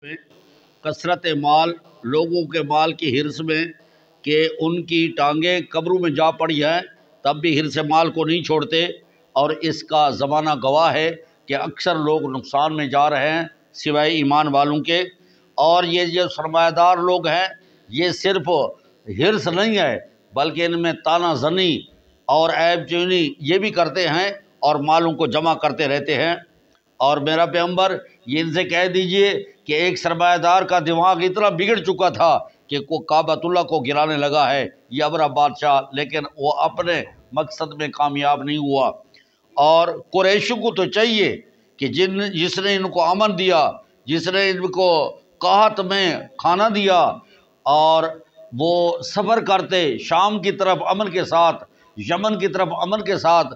میں کثرت مال، لوگوں کے مال کی حرص میں کہ ان کی ٹانگیں قبروں میں جا پڑی ہیں تب بھی حرص مال کو نہیں چھوڑتے، اور اس کا زمانہ گواہ ہے کہ اکثر لوگ نقصان میں جا رہے ہیں سوائے ایمان والوں کے۔ اور یہ جو سرمایہ دار لوگ ہیں یہ صرف حرص نہیں ہے بلکہ ان میں طعنہ زنی اور عیب چینی یہ بھی کرتے ہیں اور مالوں کو جمع کرتے رہتے ہیں۔ اور میرا پیغمبر یہ ان سے کہہ دیجئے کہ ایک سرمایہ دار کا دماغ اتنا بگڑ چکا تھا کہ وہ کعبۃ اللہ کو گرانے لگا ہے، یہ ابرہ بادشاہ، لیکن وہ اپنے مقصد میں کامیاب نہیں ہوا۔ اور قریشوں کو تو چاہیے کہ جس نے ان کو امن دیا، جس نے ان کو قحط میں کھانا دیا اور وہ سفر کرتے شام کی طرف امن کے ساتھ، یمن کی طرف امن کے ساتھ،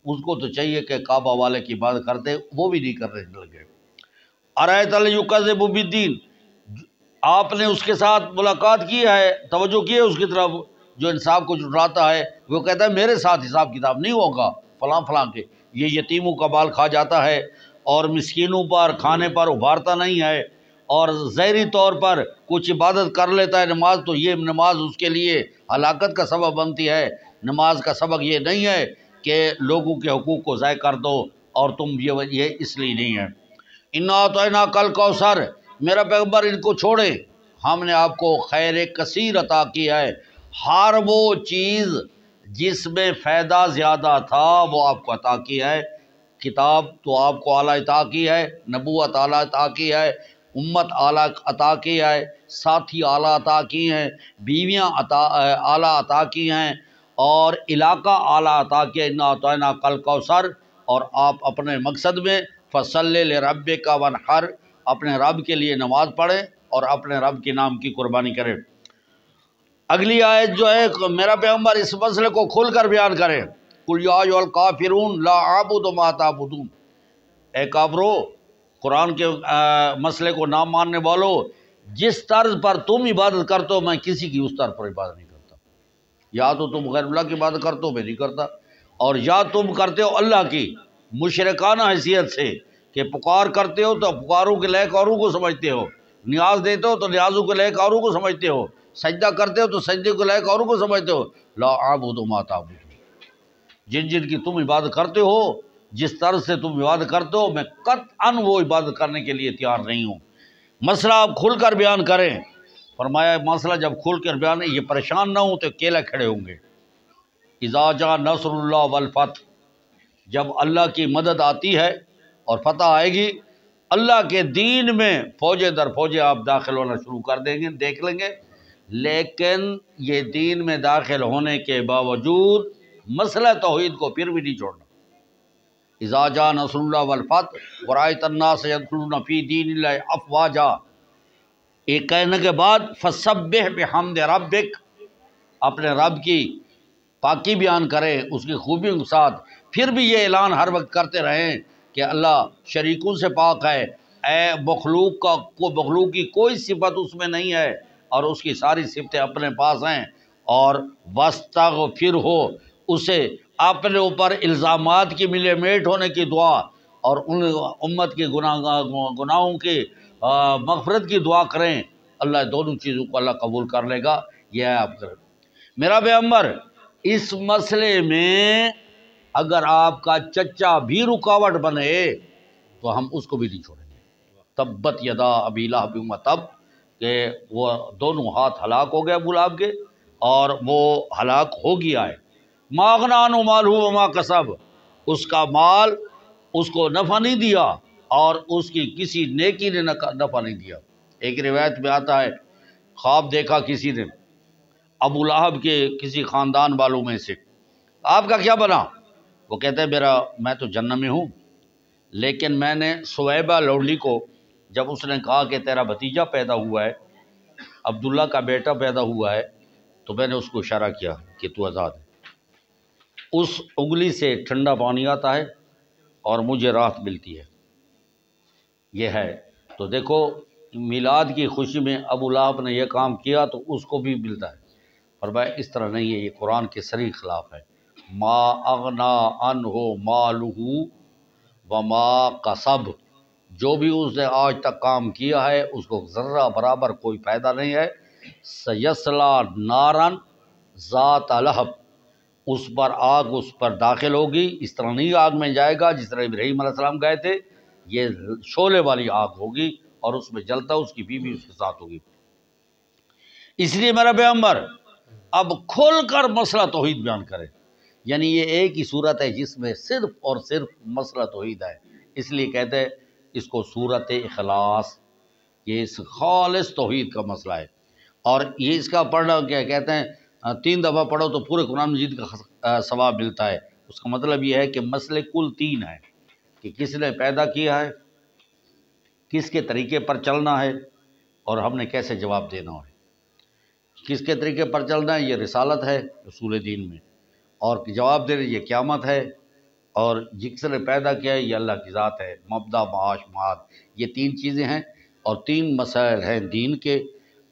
اس کو تو چاہیے کہ کعبہ والے کی بات کرتے، وہ بھی نہیں کرنے لگے۔ ارایت یکذب بالدین، آپ نے اس کے ساتھ ملاقات کی ہے، توجہ کی ہے اس کی طرف جو انصاف کو جھٹلاتا ہے، وہ کہتا ہے میرے ساتھ حساب کتاب نہیں ہوگا فلاں فلاں کے، یہ یتیموں کا بال کھا جاتا ہے اور مسکینوں پر کھانے پر ابھارتا نہیں ہے، اور ظاہری طور پر کچھ عبادت کر لیتا ہے نماز، تو یہ نماز اس کے لیے ہلاکت کا سبب بنتی ہے۔ نماز کا سبق یہ نہیں ہے کہ لوگوں کے حقوق کو ضائع کر دو، اور تم یہ اس لیے نہیں ہے۔ انا اعطیناک کل کوثر، میرا پیغمبر ان کو چھوڑے، ہم نے آپ کو خیر کثیر عطا کیا ہے، ہر وہ چیز جس میں فائدہ زیادہ تھا وہ آپ کو عطا کیا ہے۔ کتاب تو آپ کو اعلیٰ عطا کی ہے، نبوت اعلیٰ عطا کی ہے، امت اعلیٰ عطا کی ہے، ساتھی اعلیٰ عطا کی ہیں، بیویاں اعلیٰ عطا کی ہیں، اور علاقہ اعلیٰ عطا کیا۔ انا اعطیناک کل کوثر، اور آپ اپنے مقصد میں فصلی لربک وانحر، اپنے رب کے لیے نماز پڑھیں اور اپنے رب کے نام کی قربانی کریں۔ اگلی آیت جو ہے میرا پیغمبر اس مسئلے کو کھل کر بیان کریں، قل یا ایھا الکافرون لا اعبد ما تعبدون، اے کافرو، قرآن کے مسئلے کو نہ ماننے والو، جس طرز پر تم عبادت کرتے ہو میں کسی کی اس طرز پر عبادت نہیں کرتا، یا تو تم غیر اللہ کی عبادت کرتے ہو میں نہیں کرتا، اور یا تم کرتے ہو اللہ کی مشرکانہ حیثیت سے کہ پکار کرتے ہو تو پکاروں کے لائق اوروں کو سمجھتے ہو، نیاز دیتے ہو تو نیازوں کے لائق اوروں کو سمجھتے ہو، سجدہ کرتے ہو تو سجدے کے لائق اوروں کو سمجھتے ہو۔ لا اعبد ما تعبدون، جن کی تم عبادت کرتے ہو، جس طرح سے تم عبادت کرتے ہو میں قطعاً وہ عبادت کرنے کے لیے تیار نہیں ہوں۔ مسئلہ آپ کھل کر بیان کریں، فرمایا مسئلہ جب کھل کر بیان یہ پریشان نہ ہوں تو اکیلے کھڑے ہوں گے۔ اذا جاء نصر اللہ والفتح، جب اللہ کی مدد آتی ہے اور فتح آئے گی، اللہ کے دین میں فوجیں در فوجیں آپ داخل ہونا شروع کر دیں گے، دیکھ لیں گے، لیکن یہ دین میں داخل ہونے کے باوجود مسئلہ توحید کو پھر بھی نہیں چھوڑنا۔ اذا جاء نصر اللہ والفتح ورأیت الناس يدخلون فی دین اللہ افواجا، یہ کہنے کے بعد فسبح بحمد ربک، اپنے رب کی پاکی بیان کریں اس کی خوبیوں کے ساتھ، پھر بھی یہ اعلان ہر وقت کرتے رہیں کہ اللہ شریکوں سے پاک ہے، اے مخلوق کی کوئی صفت اس میں نہیں ہے اور اس کی ساری صفتیں اپنے پاس ہیں، اور واستغفرہ، اسے اپنے اوپر الزامات کی ملے میٹ ہونے کی دعا اور ان امت کے گناہوں کی مغفرت کی دعا کریں، اللہ دونوں چیزوں کو اللہ قبول کر لے گا۔ یہ ہے آپ کریں۔ میرا پیغمبر اس مسئلے میں اگر آپ کا چچا بھی رکاوٹ بنے تو ہم اس کو بھی نہیں چھوڑیں گے۔ تبت یدا ابی لہب وتب، کہ وہ دونوں ہاتھ ہلاک ہو گئے ابو لہب کے، اور وہ ہلاک ہو گیا ہے۔ ما اغنی عنہ مالہ وما کسب، اس کا مال اس کو نفع نہیں دیا اور اس کی کسی نیکی نے نفع نہیں دیا۔ ایک روایت میں آتا ہے خواب دیکھا کسی نے ابو لہب کے کسی خاندان والوں میں سے، آپ کا کیا بنا؟ وہ کہتے ہیں میں تو جنت میں ہوں، لیکن میں نے سویبہ لوڈلی کو جب اس نے کہا کہ تیرا بھتیجا پیدا ہوا ہے، عبداللہ کا بیٹا پیدا ہوا ہے، تو میں نے اس کو اشارہ کیا کہ تو آزاد ہے۔ اس انگلی سے ٹھنڈا پانی آتا ہے اور مجھے راحت ملتی ہے۔ یہ ہے تو دیکھو میلاد کی خوشی میں ابو لہب نے یہ کام کیا تو اس کو بھی ملتا ہے، فرمایا اس طرح نہیں ہے، یہ قرآن کے صریح خلاف ہے۔ ما اغنا عنہ مالہ وما کسب، جو بھی اس نے آج تک کام کیا ہے اس کو ذرہ برابر کوئی فائدہ نہیں ہے۔ سیصلا نارن ذات لہب، اس پر آگ اس پر داخل ہوگی، اس طرح نہیں آگ میں جائے گا جس طرح ابراہیم علیہ السلام گئے تھے، یہ شعلے والی آگ ہوگی اور اس میں جلتا اس کی بیوی اس کے ساتھ ہوگی۔ اس لیے میرا پیغمبر اب کھل کر مسئلہ توحید بیان کرے، یعنی یہ ایک ہی صورت ہے جس میں صرف اور صرف مسئلہ توحید ہے، اس لیے کہتے ہیں اس کو صورت اخلاص، یہ اس خالص توحید کا مسئلہ ہے۔ اور یہ اس کا پڑھنا کیا کہتے ہیں 3 دفعہ پڑھو تو پورے قرآن مجید کا ثواب ملتا ہے۔ اس کا مطلب یہ ہے کہ مسئلے کل 3 ہیں کہ کس نے پیدا کیا ہے، کس کے طریقے پر چلنا ہے، اور ہم نے کیسے جواب دینا ہے۔ کس کے طریقے پر چلنا ہے، یہ رسالت ہے اصول دین میں، اور جواب دینا یہ قیامت ہے، اور جس نے پیدا کیا ہے یہ اللہ کی ذات ہے، مبدا معاش معاد، یہ 3 چیزیں ہیں اور 3 مسائل ہیں دین کے۔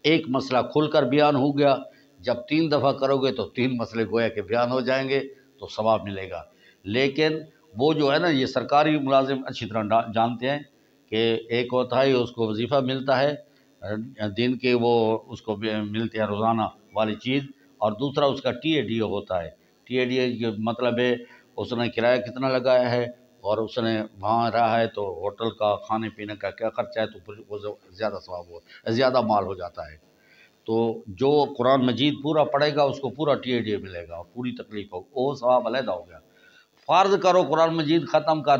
ایک مسئلہ کھل کر بیان ہو گیا، جب 3 دفعہ کرو گے تو 3 مسئلے گویا کہ بیان ہو جائیں گے تو ثواب ملے گا۔ لیکن وہ جو ہے نا، یہ سرکاری ملازم اچھی طرح جانتے ہیں کہ ایک ہوتا ہے اس کو وظیفہ ملتا ہے دن کے، وہ اس کو ملتے ہیں روزانہ والی چیز، اور دوسرا اس کا ٹی اے ڈی ہوتا ہے۔ ٹی اے ڈی کا مطلب ہے اس نے کرایہ کتنا لگایا ہے، اور اس نے وہاں رہا ہے تو ہوٹل کا کھانے پینے کا کیا خرچہ ہے، تو وہ زیادہ ثواب زیادہ مال ہو جاتا ہے۔ تو جو قرآن مجید پورا پڑھے گا اس کو پورا ٹی اے ڈی ملے گا، پوری تکلیف ہوگی، وہ ثواب علیحدہ ہو گیا۔ فرض کرو قرآن مجید ختم کا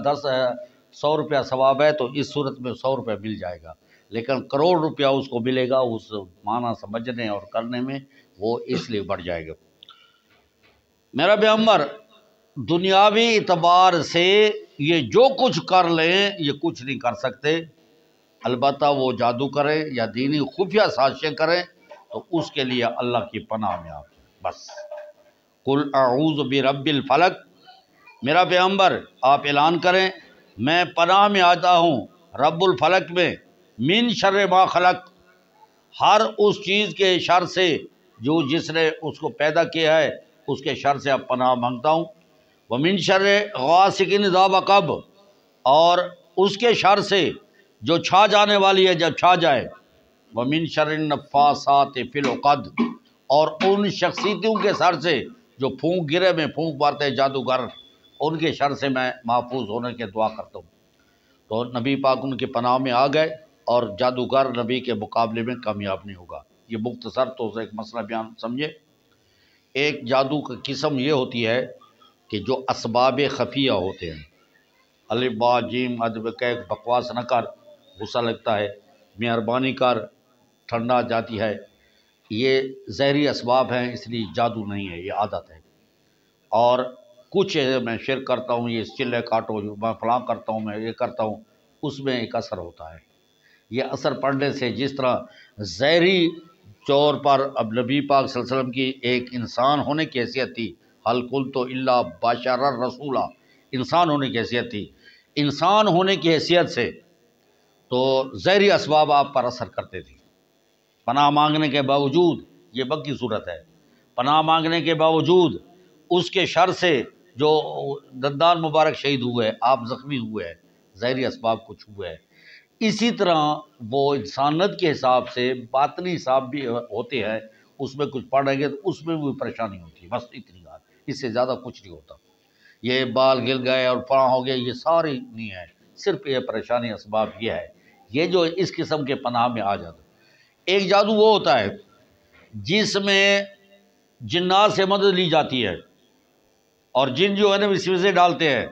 100 روپیہ ثواب ہے تو اس صورت میں 100 روپیہ مل جائے گا، لیکن کروڑ روپیہ اس کو ملے گا اس معنی سمجھنے اور کرنے میں، وہ اس لیے بڑھ جائے گا۔ میرا پیغمبر دنیاوی اعتبار سے یہ جو کچھ کر لیں یہ کچھ نہیں کر سکتے، البتہ وہ جادو کریں یا دینی خفیہ سازشیں کریں تو اس کے لیے اللہ کی پناہ میں آپ بس۔ قل اعوذ برب الفلق، میرا پیغمبر آپ اعلان کریں میں پناہ میں آتا ہوں رب الفلق میں، من شر ما خلق، ہر اس چیز کے شر سے جو جس نے اس کو پیدا کیا ہے اس کے شر سے اب پناہ مانگتا ہوں، ومن شر غاسق اذا وقب، اور اس کے شر سے جو چھا جانے والی ہے جب چھا جائے، ومن شر النفاثات فی العقد، اور ان شخصیتوں کے شر سے جو پھونک گرے میں پھونک مارتے ہیں جادوگر، ان کے شر سے میں محفوظ ہونے کے دعا کرتا ہوں۔ تو نبی پاک ان کے پناہ میں آ گئے، اور جادوگر نبی کے مقابلے میں کامیاب نہیں ہوگا۔ یہ مختصر تو ایک مسئلہ بیان سمجھے۔ ایک جادو کی قسم یہ ہوتی ہے کہ جو اسباب خفیہ ہوتے ہیں، الف با جیم ادب کہ بکواس نہ کر، غصہ لگتا ہے، مہربانی کر، ٹھنڈا جاتی ہے، یہ ظاہری اسباب ہیں، اس لیے جادو نہیں ہے، یہ عادت ہے۔ اور کچھ میں شرک کرتا ہوں، یہ چلے کاٹو، میں فلاں کرتا ہوں، میں یہ کرتا ہوں، اس میں ایک اثر ہوتا ہے۔ یہ اثر پڑنے سے جس طرح ظاہری طور پر اب نبی پاک صلی اللہ علیہ وسلم کی ایک انسان ہونے کی حیثیت تھی، حل قلت الا بشرا رسولا، انسان ہونے کی حیثیت تھی، انسان ہونے کی حیثیت سے تو ظاہری اسباب آپ پر اثر کرتے تھے۔ پناہ مانگنے کے باوجود، یہ بکی صورت ہے، پناہ مانگنے کے باوجود اس کے شر سے جو دندان مبارک شہید ہوئے، آپ زخمی ہوئے ہیں، ظاہری اسباب کچھ ہوئے ہیں، اسی طرح وہ انسانیت کے حساب سے باطنی حساب بھی ہوتے ہیں، اس میں کچھ پڑھ رہیں گے تو اس میں بھی پریشانی ہوتی ہے، بس اتنی بات، اس سے زیادہ کچھ نہیں ہوتا۔ یہ بال گر گئے اور فلاں ہو گئے، یہ ساری نہیں ہے، صرف یہ پریشانی اسباب یہ ہے، یہ جو اس قسم کے پناہ میں آ جاتا ہے۔ ایک جادو وہ ہوتا ہے جس میں جنات سے مدد لی جاتی ہے، اور جن جو ہے نا وسوسے ڈالتے ہیں،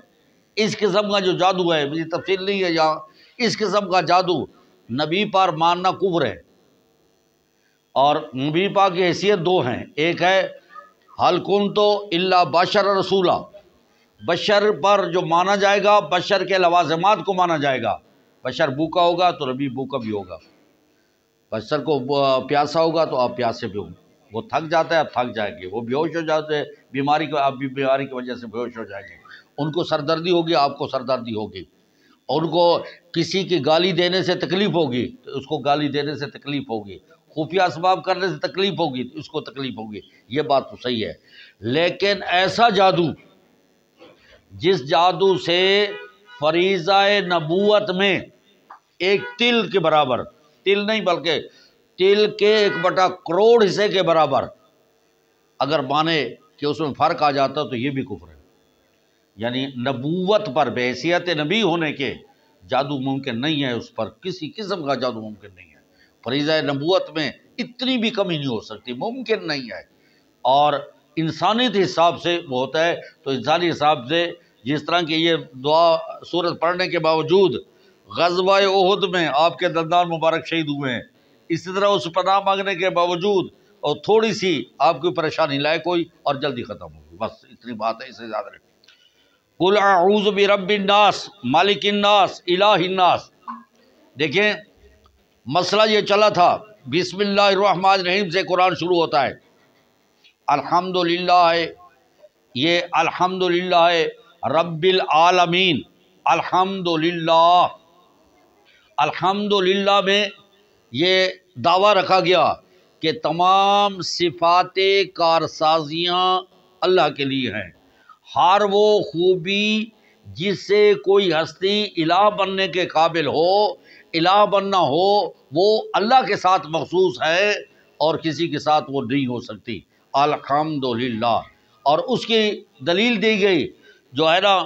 اس قسم کا جو جادو ہے، مجھے تفصیل نہیں ہے یہاں، اس قسم کا جادو نبی پر ماننا کفر ہے، اور نبی پاک کی حیثیت 2 ہیں، ایک ہے حل کنت الا بشر رسولا، بشر پر جو مانا جائے گا، بشر کے لوازمات کو مانا جائے گا، بشر بھوکا ہوگا تو نبی بھوکا بھی ہوگا، بشر کو پیاسا ہوگا تو آپ پیاسے بھی ہوں گے، وہ تھک جاتا ہے آپ تھک جائیں گے، وہ بیہوش ہو جاتے ہیں بیماری کو، آپ بھی بیماری کی وجہ سے بیہوش ہو جائیں گے، ان کو سردردی ہوگی آپ کو سردردی ہوگی، ان کو کسی کی گالی دینے سے تکلیف ہوگی تو اس کو گالی دینے سے تکلیف ہوگی، خفیہ اسباب کرنے سے تکلیف ہوگی تو اس کو تکلیف ہوگی، یہ بات تو صحیح ہے۔ لیکن ایسا جادو جس جادو سے فریضہ نبوت میں ایک تل کے برابر، تل نہیں بلکہ تل کے 1/کروڑ حصے کے برابر اگر مانے کہ اس میں فرق آ جاتا تو یہ بھی کفر ہے۔ یعنی نبوت پر بحیثیت نبی ہونے کے جادو ممکن نہیں ہے، اس پر کسی قسم کا جادو ممکن نہیں ہے۔ فریضہ نبوت میں اتنی بھی کمی نہیں ہو سکتی، ممکن نہیں ہے۔ اور انسانیت حساب سے وہ ہوتا ہے، تو انسانی حساب سے جس طرح کہ یہ دعا سورت پڑھنے کے باوجود غزوہ احد میں آپ کے دندان مبارک شہید ہوئے ہیں، اسی طرح اس پناہ مانگنے کے باوجود اور تھوڑی سی آپ کی پریشانی لائے کوئی اور جلدی ختم ہوگی، بس اتنی بات ہے، اس سے زیادہ نہیں۔ قل اعوذ برب الناس مالک الناس الہ الناس۔ دیکھیں مسئلہ یہ چلا تھا، بسم اللہ الرحمن الرحیم سے قرآن شروع ہوتا ہے، الحمدللہ ہے، یہ الحمدللہ ہے رب العالمین، الحمدللہ، الحمدللہ میں یہ دعویٰ رکھا گیا کہ تمام صفات کارسازیاں اللہ کے لیے ہیں، ہر وہ خوبی جس سے کوئی ہستی الہ بننے کے قابل ہو، الہ بننا ہو، وہ اللہ کے ساتھ مخصوص ہے اور کسی کے ساتھ وہ نہیں ہو سکتی، الحمدللہ۔ اور اس کی دلیل دی گئی جو ہے نا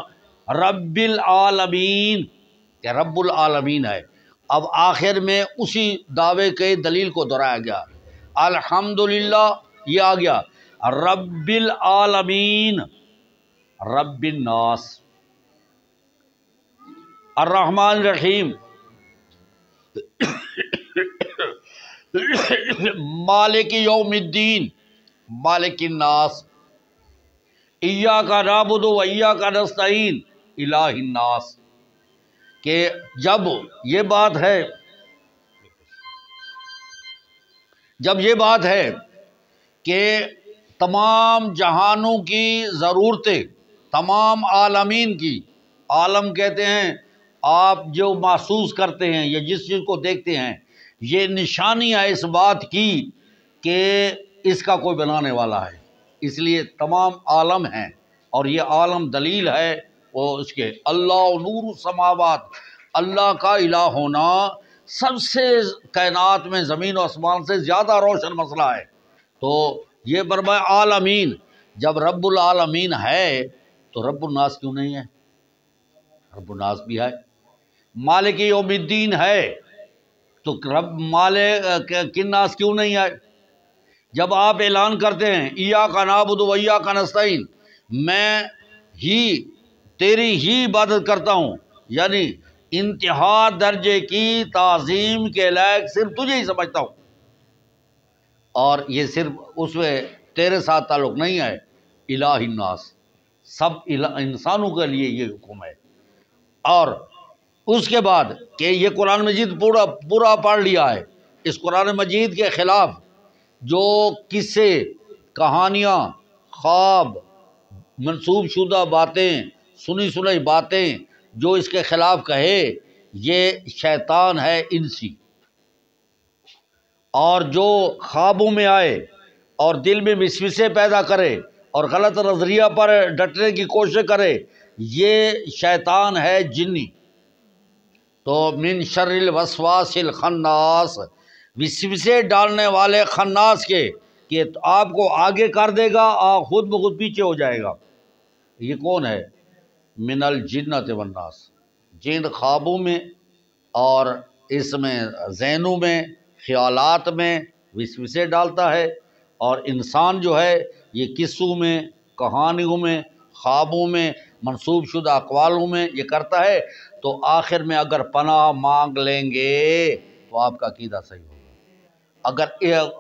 رب العالمین، کہ رب العالمین ہے۔ اب آخر میں اسی دعوے کے دلیل کو دہرایا گیا، الحمدللہ یہ آ گیا، رب العالمین، رب الناس، الرحمن الرحیم، مالک یوم الدین، مالک الناس، ایاک نعبد و ایاک نستعین، الہ الناس۔ کہ جب یہ بات ہے کہ تمام جہانوں کی ضرورتیں، تمام عالمین کی، عالم کہتے ہیں آپ جو محسوس کرتے ہیں یا جس چیز کو دیکھتے ہیں، یہ نشانی ہے اس بات کی کہ اس کا کوئی بنانے والا ہے، اس لیے تمام عالم ہیں، اور یہ عالم دلیل ہے وہ اس کے اللہ نور السماوات، اللہ کا الہ ہونا سب سے کائنات میں زمین و آسمان سے زیادہ روشن مسئلہ ہے۔ تو یہ فرمایا عالمین، جب رب العالمین ہے تو رب الناس کیوں نہیں ہے؟ رب الناس بھی ہے۔ مالک یوم الدین ہے تو رب مالک الناس کیوں نہیں ہے؟ جب آپ اعلان کرتے ہیں ایاک نعبد و ایاک نستعین، میں ہی تیری ہی عبادت کرتا ہوں، یعنی انتہا درجے کی تعظیم کے لائق صرف تجھے ہی سمجھتا ہوں، اور یہ صرف اس میں تیرے ساتھ تعلق نہیں ہے، الہ الناس، سب انسانوں کے لیے یہ حکم ہے۔ اور اس کے بعد کہ یہ قرآن مجید پورا پڑھ لیا ہے، اس قرآن مجید کے خلاف جو قصے، کہانیاں، خواب، منسوب شدہ باتیں، سنی سنائی باتیں جو اس کے خلاف کہے، یہ شیطان ہے انسی، اور جو خوابوں میں آئے اور دل میں وسوسے پیدا کرے اور غلط نظریہ پر ڈٹنے کی کوشش کرے، یہ شیطان ہے جنی۔ تو من شر الوسواس الخناس، وسوسے ڈالنے والے خناس کے، کہ آپ کو آگے کر دے گا اور خود بخود پیچھے ہو جائے گا۔ یہ کون ہے؟ من الجنۃ والناس، جن خوابوں میں اور اس میں ذہنوں میں، خیالات میں وسوسے ڈالتا ہے، اور انسان جو ہے یہ قصوں میں، کہانیوں میں، خوابوں میں، منسوب شدہ اقوالوں میں یہ کرتا ہے، تو آخر میں اگر پناہ مانگ لیں گے تو آپ کا عقیدہ صحیح ہوگا۔ اگر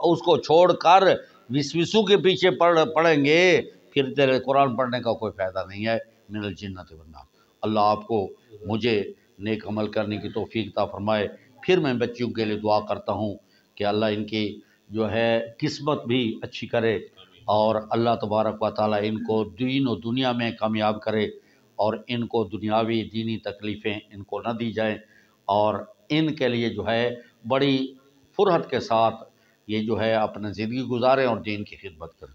اس کو چھوڑ کر وسوسوں کے پیچھے پڑیں گے پھر تیرے قرآن پڑھنے کا کوئی فائدہ نہیں ہے۔ من الجنۃ والناس۔ اللہ آپ کو، مجھے نیک عمل کرنے کی توفیق عطا فرمائے۔ پھر میں بچیوں کے لیے دعا کرتا ہوں کہ اللہ ان کی جو ہے قسمت بھی اچھی کرے، اور اللہ تبارک و تعالیٰ ان کو دین و دنیا میں کامیاب کرے، اور ان کو دنیاوی دینی تکلیفیں ان کو نہ دی جائیں، اور ان کے لیے جو ہے بڑی فرحت کے ساتھ یہ جو ہے اپنے زندگی گزاریں اور دین کی خدمت کریں۔